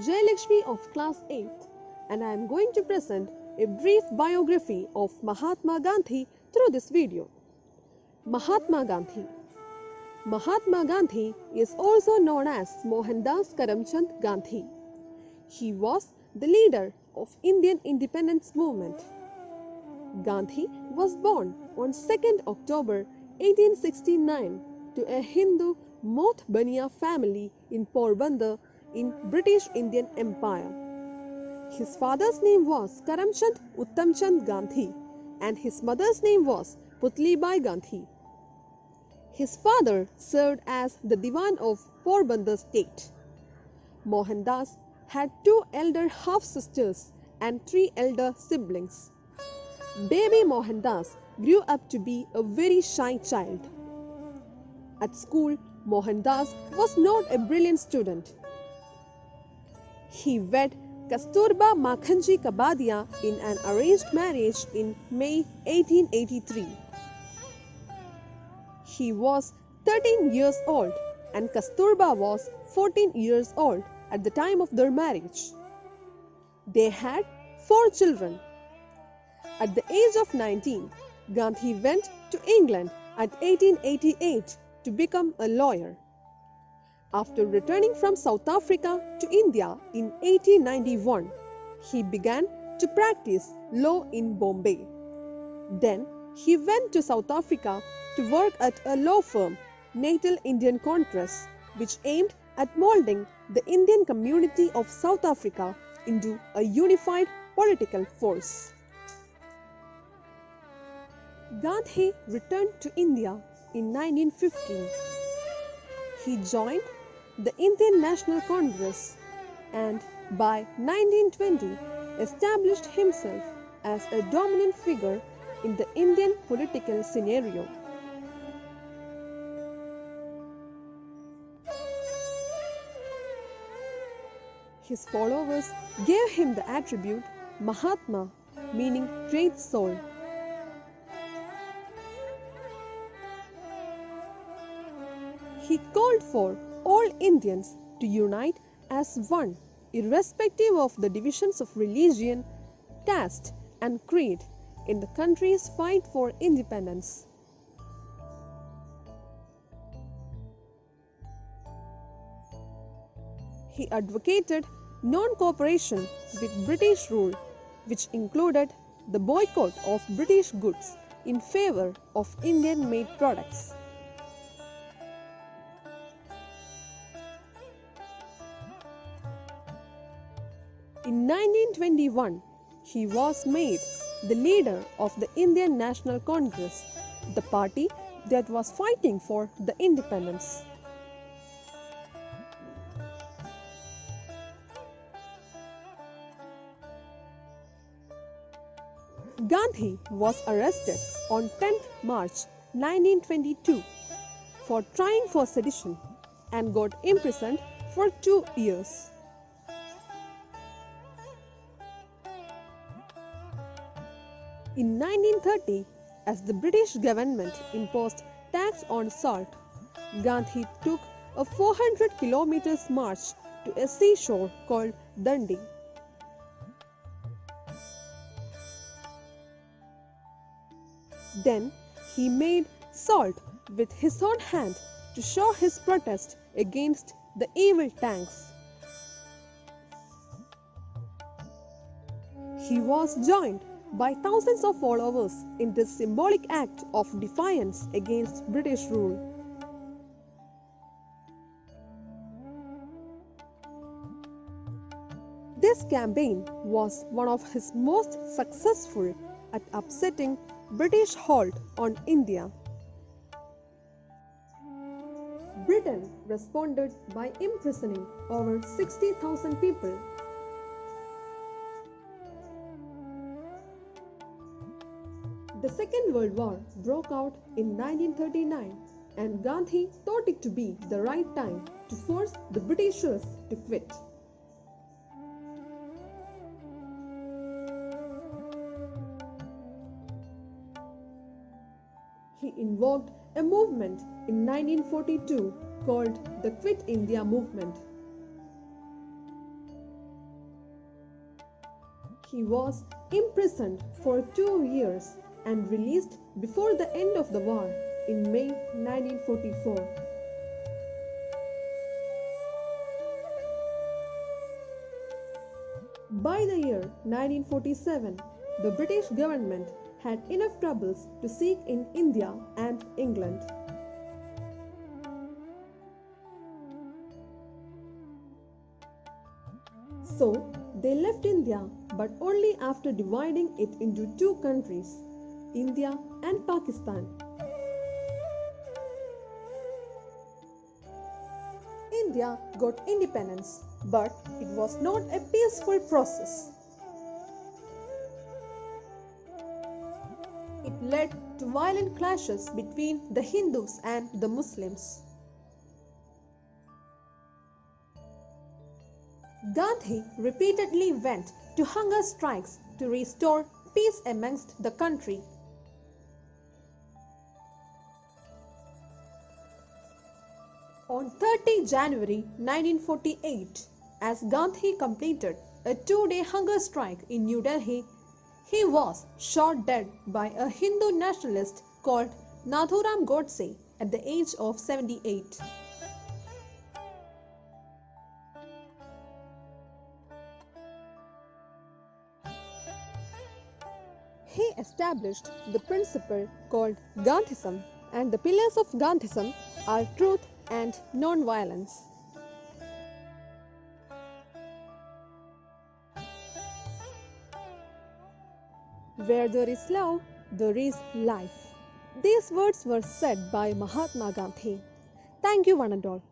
Jayalakshmi of class 8th, and I am going to present a brief biography of Mahatma Gandhi through this video. Mahatma Gandhi. Mahatma Gandhi is also known as Mohandas Karamchand Gandhi. He was the leader of Indian independence movement. Gandhi was born on 2nd October 1869 to a Hindu Moth Baniya family in Porbandar in British Indian Empire. His father's name was Karamchand Uttamchand Gandhi and his mother's name was Putlibai Gandhi. His father served as the Diwan of Porbandar state. Mohandas had 2 elder half-sisters and 3 elder siblings. Baby Mohandas grew up to be a very shy child. At school, Mohandas was not a brilliant student. He wed Kasturba Makhanji Kabadia in an arranged marriage in May 1883. He was 13 years old and Kasturba was 14 years old at the time of their marriage. They had 4 children. At the age of 19, Gandhi went to England at 1888 to become a lawyer. After returning from South Africa to India in 1891, he began to practice law in Bombay. Then he went to South Africa to work at a law firm, Natal Indian Congress, which aimed at molding the Indian community of South Africa into a unified political force. Gandhi returned to India in 1915. He joined the Indian National Congress and by 1920 established himself as a dominant figure in the Indian political scenario. His followers gave him the attribute Mahatma, meaning great soul. He called for all Indians to unite as one, irrespective of the divisions of religion, caste, and creed in the country's fight for independence. He advocated non-cooperation with British rule, which included the boycott of British goods in favor of Indian-made products. In 1921, he was made the leader of the Indian National Congress, the party that was fighting for the independence. Gandhi was arrested on 10th March 1922 for trying for sedition and got imprisoned for 2 years. In 1930, as the British government imposed tax on salt, Gandhi took a 400 kilometers march to a seashore called Dundee. Then he made salt with his own hand to show his protest against the evil tanks. He was joined by thousands of followers in this symbolic act of defiance against British rule. This campaign was one of his most successful at upsetting British hold on India. Britain responded by imprisoning over 60,000 people. The Second World War broke out in 1939 and Gandhi thought it to be the right time to force the Britishers to quit. He invoked a movement in 1942 called the Quit India Movement. He was imprisoned for 2 years and released before the end of the war in May 1944. By the year 1947, the British government had enough troubles to seek in India and England. So, they left India, but only after dividing it into 2 countries, India and Pakistan. India got independence, but it was not a peaceful process. It led to violent clashes between the Hindus and the Muslims. Gandhi repeatedly went to hunger strikes to restore peace amongst the country. On 30 January 1948, as Gandhi completed a 2-day hunger strike in New Delhi, he was shot dead by a Hindu nationalist called Nathuram Godse at the age of 78. He established the principle called Gandhism, and the pillars of Gandhism are truth and non-violence. Where there is love, there is life. These words were said by Mahatma Gandhi. Thank you, one and all.